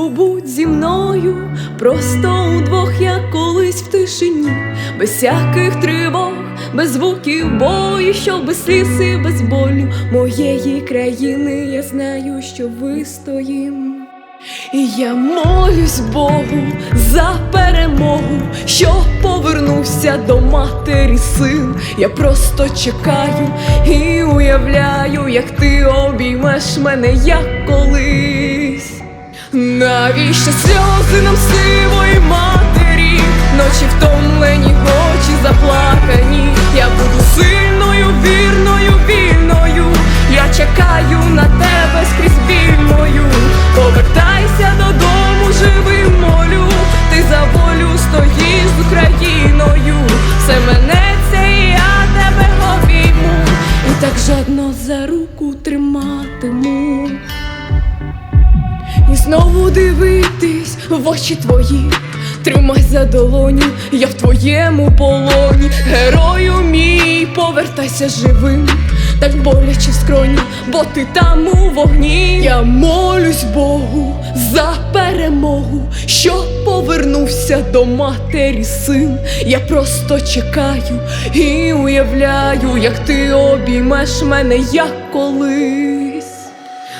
побудь зі мною, просто удвох, як колись в тишині, без всяких тривог, без звуків бою, що без сліз і без болю моєї країни. Я знаю, що вистоїм. І я молюсь Богу за перемогу, що повернувся до матері син. Я просто чекаю і уявляю, як ти обіймеш мене, як колись. Навіщо сльози нам сивої матері, ночі втомлені, очі заплакані? Я буду сильною, вірною, вільною. Я чекаю на тебе скрізь біль мою. Повертайся додому живим, молю. Ти за волю стоїш з Україною. Все минеться і я тебе обійму, і так жадно за руку триматиму. І знову дивитись в очі твої, тримай за долоні, я в твоєму полоні. Герою мій, повертайся живим, так боляче в скроні, бо ти там у вогні. Я молюсь Богу за перемогу, що повернувся до матері син. Я просто чекаю і уявляю, як ти обіймеш мене, як колись.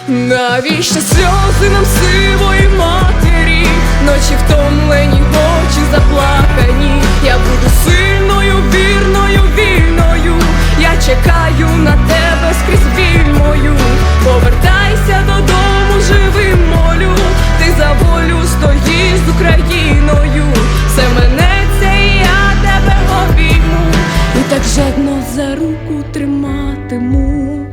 Навіщо сльози нам сивої матері, ночі втомлені, очі заплакані? Я буду сильною, вірною, вільною. Я чекаю на тебе скрізь біль мою. Повертайся додому живим, молю. Ти за волю стоїш з Україною. Все минеться і я тебе обійму, і так жадно за руку триматиму.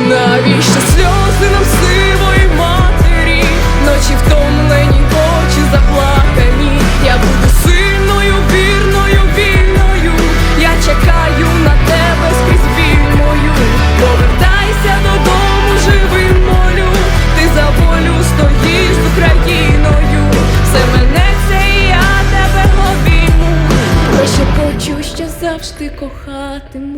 Навіщо сльози нам сивої матері, ночі втомлені, очі заплакані? Я буду сильною, вірною, вільною. Я чекаю на тебе скрізь біль мою. Повертайся додому живим, молю. Ти за волю стоїш з Україною. Все минеться і я тебе обійму. Прошепочу, що завжди кохатиму.